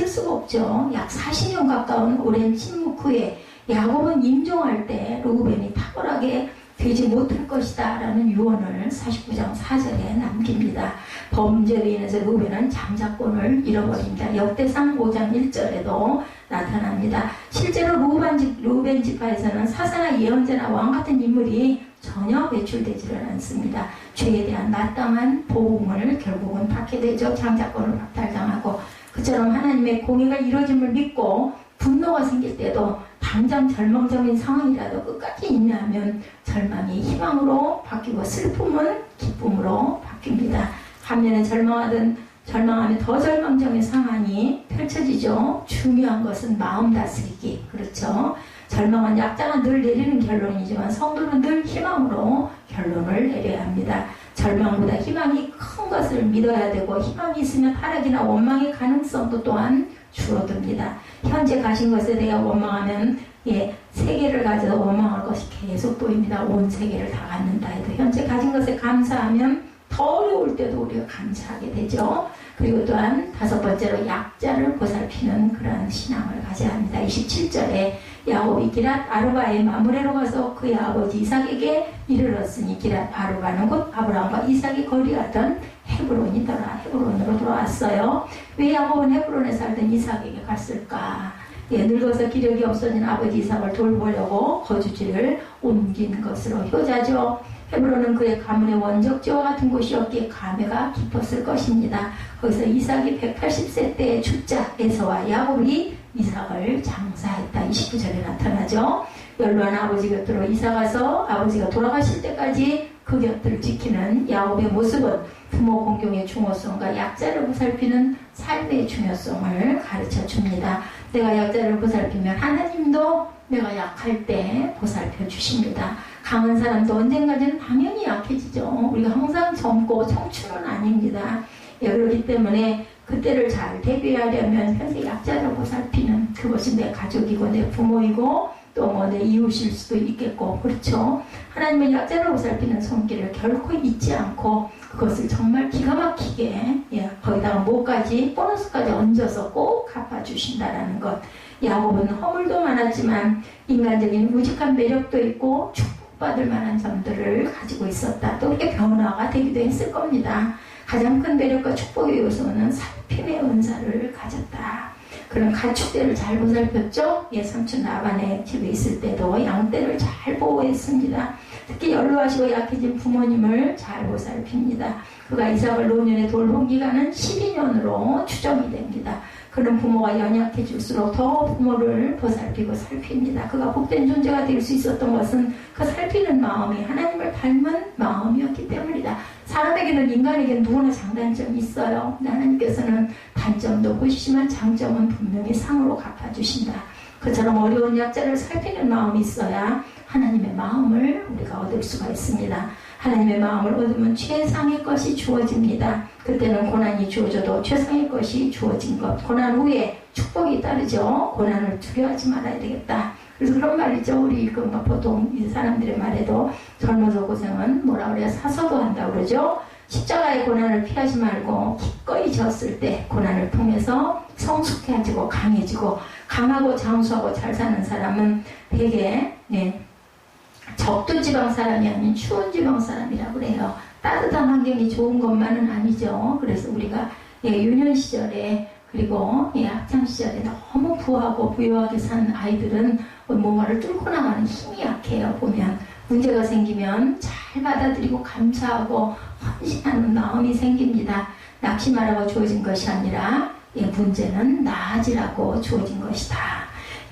수가 없죠. 약 40년 가까운 오랜 침묵 후에 야곱은 임종할 때 르우벤이 탁월하게 되지 못할 것이다 라는 유언을 49장 4절에 남깁니다. 범죄로 인해서 르우벤은 장자권을 잃어버립니다. 역대상 5장 1절에도 나타납니다. 실제로 르우벤 지파에서는 사사나 예언자나 왕같은 인물이 전혀 배출되지를 않습니다. 죄에 대한 마땅한 보응을 결국은 받게 되죠. 장자권을 박탈당하고 그처럼 하나님의 공의가 이루어짐을 믿고 분노가 생길 때도 당장 절망적인 상황이라도 끝까지 인내하면 절망이 희망으로 바뀌고 슬픔은 기쁨으로 바뀝니다. 반면에 절망하면 더 절망적인 상황이 펼쳐지죠. 중요한 것은 마음 다스리기. 그렇죠. 절망은 약자가 늘 내리는 결론이지만 성도는 늘 희망으로 결론을 내려야 합니다. 절망보다 희망이 큰 것을 믿어야 되고 희망이 있으면 타락이나 원망의 가능성도 또한 줄어듭니다. 현재 가진 것에 대해 원망하면 세계를 가져서 원망할 것이 계속 보입니다. 온 세계를 다 갖는다 해도 현재 가진 것에 감사하면 더 어려울 때도 우리가 감사하게 되죠. 그리고 또한 다섯 번째로 약자를 보살피는 그러한 신앙을 가져야 합니다. 27절에 야곱이 기랏 아르바의 마므레로 가서 그의 아버지 이삭에게 이르렀으니 기랏 아르바는 곧 아브라함과 이삭이 거리갔던 헤브론이더라. 헤브론으로 돌아왔어요. 왜 야곱은 헤브론에 살던 이삭에게 갔을까? 늙어서 기력이 없어진 아버지 이삭을 돌보려고 거주지를 옮긴 것으로 효자죠. 헤브론은 그의 가문의 원적지와 같은 곳이었기에 감회가 깊었을 것입니다. 거기서 이삭이 180세 때의 죽자 에서와 야곱이 이삭을 장사했다. 29절에 나타나죠. 연로한 아버지 곁으로 이사가서 아버지가 돌아가실 때까지 그 곁을 지키는 야곱의 모습은 부모 공경의 중요성과 약자를 보살피는 삶의 중요성을 가르쳐 줍니다. 내가 약자를 보살피면 하나님도 내가 약할 때 보살펴 주십니다. 강한 사람도 언젠가는 당연히 약해지죠. 우리가 항상 젊고 청춘은 아닙니다. 그렇기 때문에 그때를 잘 대비하려면 현재 약자를 보살피는 그것이 내 가족이고 내 부모이고 또 뭐 내 이웃일 수도 있겠고 그렇죠. 하나님은 약자를 보살피는 손길을 결코 잊지 않고 그것을 정말 기가 막히게 거기다가 뭐까지 보너스까지 얹어서 꼭 갚아주신다라는 것. 야곱은 허물도 많았지만 인간적인 우직한 매력도 있고 축복받을 만한 점들을 가지고 있었다. 또 이렇게 변화가 되기도 했을 겁니다. 가장 큰 매력과 축복의 요소는 살핌의 은사를 가졌다. 그런 가축대를 잘 보살폈죠. 삼촌 라반의 집에 있을 때도 양떼를 잘 보호했습니다. 특히 연로하시고 약해진 부모님을 잘 보살핍니다. 그가 이삭을 노년에 돌본 기간은 12년으로 추정이 됩니다. 그런 부모가 연약해질수록 더 부모를 보살피고 살핍니다. 그가 복된 존재가 될 수 있었던 것은 그 살피는 마음이 하나님을 닮은 마음이었기 때문이다. 사람에게는 인간에게는 누구나 장단점이 있어요. 하나님께서는 단점도 보시지만 장점은 분명히 상으로 갚아주신다. 그처럼 어려운 약자를 살피는 마음이 있어야 하나님의 마음을 우리가 얻을 수가 있습니다. 하나님의 마음을 얻으면 최상의 것이 주어집니다. 그때는 고난이 주어져도 최상의 것이 주어진 것. 고난 후에 축복이 따르죠. 고난을 두려워하지 말아야 되겠다. 그래서 그런 말이죠. 우리 보통 이 사람들의 말에도 젊어서 고생은 뭐라 그래요? 사서도 한다 그러죠. 십자가의 고난을 피하지 말고 기꺼이 졌을 때 고난을 통해서 성숙해지고 강해지고 강하고 장수하고 잘 사는 사람은 되게 적도 지방 사람이 아닌 추운 지방 사람이라고 그래요. 따뜻한 환경이 좋은 것만은 아니죠. 그래서 우리가 유년 시절에 그리고 학창 시절에 너무 부하고 부유하게 사는 아이들은 뭔가를 뚫고 나가는 힘이 약해요. 보면 문제가 생기면 잘 받아들이고 감사하고 헌신하는 마음이 생깁니다. 낙심하라고 주어진 것이 아니라 문제는 나아지라고 주어진 것이다.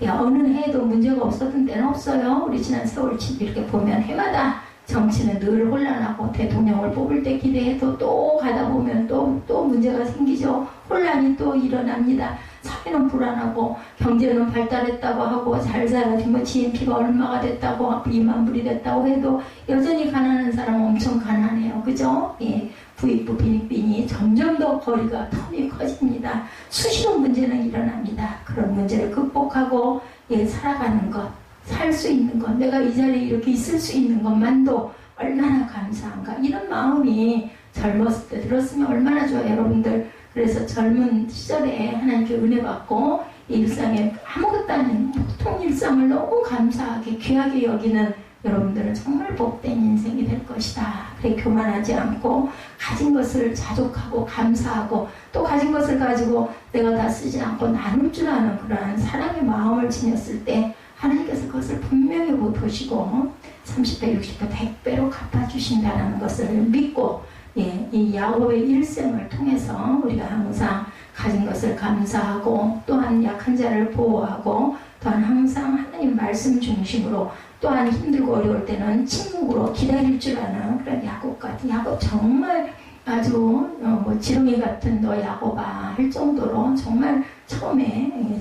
어느 해에도 문제가 없었던 때는 없어요. 우리 지난 세월 이렇게 보면 해마다 정치는 늘 혼란하고 대통령을 뽑을 때 기대해도 또 가다 보면 또 문제가 생기죠. 혼란이 또 일어납니다. 사회는 불안하고 경제는 발달했다고 하고 잘 살아지 뭐 GNP가 얼마가 됐다고 하고 2만 불이 됐다고 해도 여전히 가난한 사람은 엄청 가난해요. 그죠? 예. 부익부 빈익빈이 점점 더 거리가 텀이 커집니다. 수시로 문제는 일어납니다. 그런 문제를 극복하고 예, 살아가는 것, 살 수 있는 것, 내가 이 자리에 이렇게 있을 수 있는 것만도 얼마나 감사한가. 이런 마음이 젊었을 때 들었으면 얼마나 좋아요, 여러분들. 그래서 젊은 시절에 하나님께 은혜 받고 일상에 아무것도 아닌 보통 일상을 너무 감사하게 귀하게 여기는 여러분들은 정말 복된 인생이 될 것이다. 그래 교만하지 않고 가진 것을 자족하고 감사하고 또 가진 것을 가지고 내가 다 쓰지 않고 나눌 줄 아는 그러한 사랑의 마음을 지녔을 때 하나님께서 그것을 분명히 보시고 30배, 60배, 100배로 갚아주신다는 것을 믿고 예, 이 야곱의 일생을 통해서 우리가 항상 가진 것을 감사하고 또한 약한 자를 보호하고 또한 항상 하나님 말씀 중심으로 또한 힘들고 어려울 때는 침묵으로 기다릴 줄 아는 그런 야곱 같은 야곱 정말 아주 뭐 지렁이 같은 너 야곱아 할 정도로 정말 처음에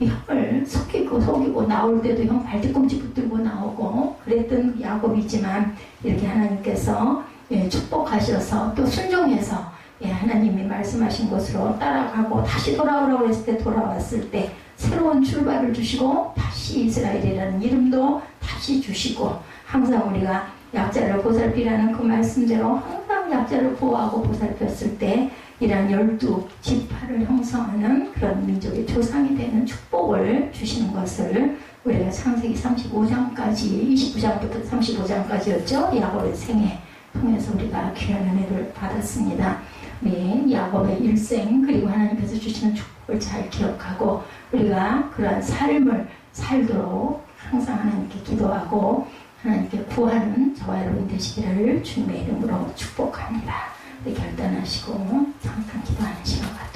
형을 속이고 나올 때도 형 발뒤꿈치 붙들고 나오고 그랬던 야곱이지만 이렇게 하나님께서 예, 축복하셔서 또 순종해서 예, 하나님이 말씀하신 것으로 따라가고 다시 돌아오라고 했을 때 돌아왔을 때 새로운 출발을 주시고 다시 이스라엘이라는 이름도 다시 주시고 항상 우리가 약자를 보살피라는 그 말씀대로 항상 약자를 보호하고 보살폈을 때 이러한 12지파를 형성하는 그런 민족의 조상이 되는 축복을 주시는 것을 우리가 창세기 35장까지 29장부터 35장까지였죠. 야곱의 생애 통해서 우리가 귀한 은혜를 받았습니다. 네, 야곱의 일생 그리고 하나님께서 주시는 축복을 잘 기억하고 우리가 그러한 삶을 살도록 항상 하나님께 기도하고 하나님께 구하는 저와 여러분 되시기를 주님의 이름으로 축복합니다. 네, 결단하시고 잠깐 기도하는 시간 갖도록